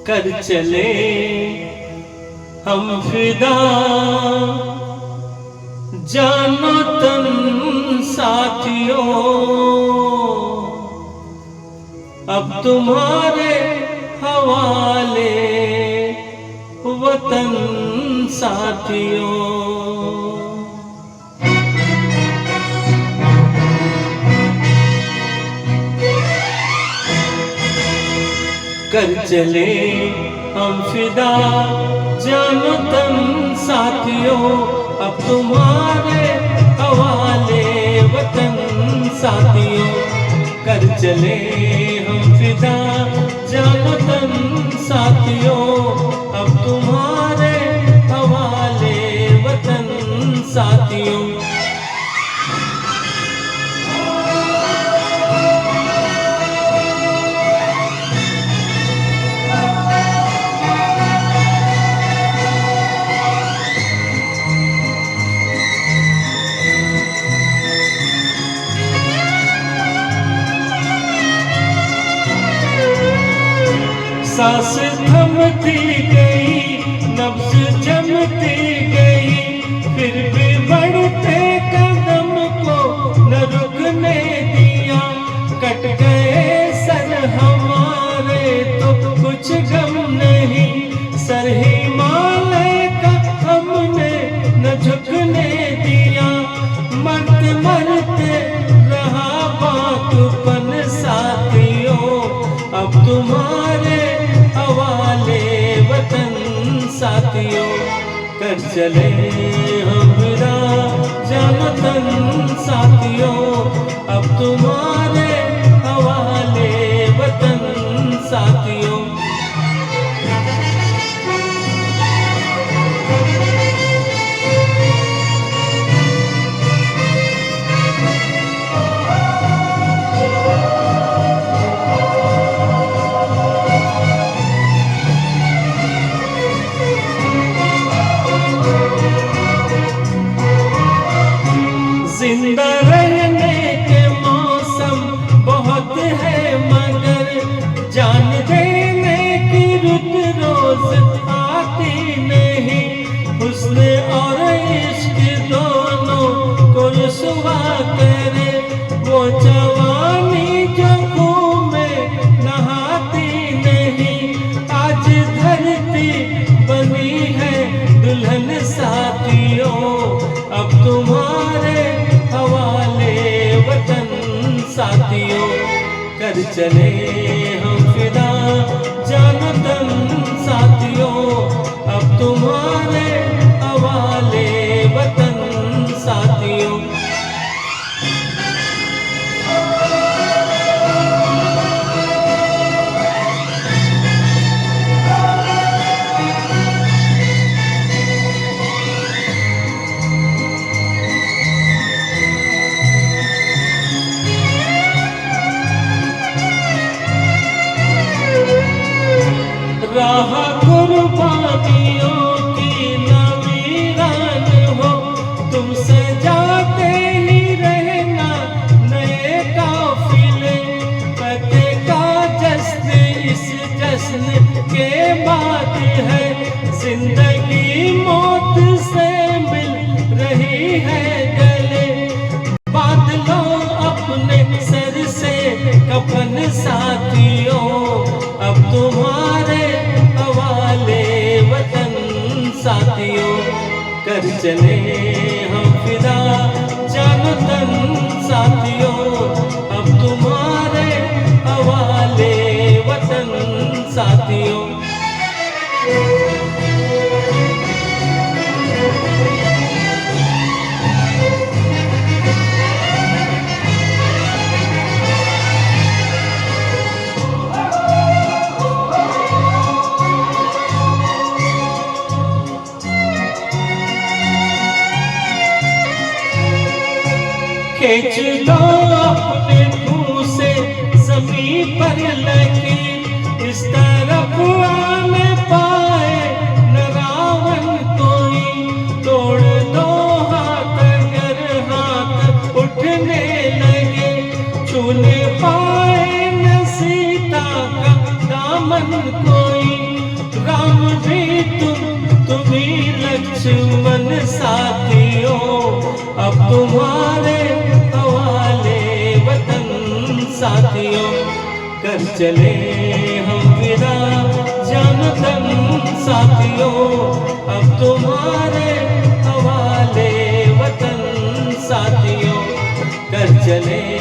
कर चले हम फिदा, जानो तन साथियों, अब तुम्हारे हवाले वतन साथियों। कर चले हम फिदा, जानो तन साथियों, अब तुम्हारे हवाले वतन साथियों। कर चले हम फिदा, जानो तन साथियों, अब तुम्हारे हवाले वतन साथियों। सांस थमती गई, नब्ज जमती गई, फिर भी बढ़ते कदम को न रुकने दिया। कट गए सर हमारे तो कुछ गम नहीं, सर हिमालय का हमने न झुकने दिया। मरते मरते रहा बातपन साथियों, अब तुम्हारे हवाले वतन साथियों। कर चले हम फिदा, जानो तन साथियों, अब तुम्हारे हवाले वतन साथियों। जिंदा रहने के मौसम बहुत है, मगर जान देने की रुत रोज आती नहीं। हुस्न और इश्क दोनों को रुसवा करे, वो जवानी जो खून में नहाती नहीं। आज धरती बनी है दुल्हन साथियों, अब तुम्हारे हवाले वतन साथियों। कर चले हम फिदा, जानो तन साथियों, अब तुम्हारे हवाले वतन साथियों। राह कुर्बानियों की नवीरान हो, तुमसे जाते ही रहना नए काफिले। फतेह का जश्न इस जश्न के बाद है, जिंदगी मौत से मिल रही है गले। बादलो अपने सर से कफन साथियों, अब तुम्हारे हवाले वतन साथियों। कर चले हम फिदा, जानो तन साथियों, अब तुम्हारे हवाले वतन साथियों। खींच लो अपने मुंह से जमीन पर लकीर, इस तरफ आने पाए न रावण कोई। तोड़ दो हाथ अगर हाथ उठने लगे, छूने पाए न सीता का दामन कोई। भी तुम ही लक्ष्मण साथियों, अब तुम्हारे हवाले वतन साथियों। कर चले हम विदा जानतन साथियों, अब तुम्हारे हवाले वतन साथियों। कर चले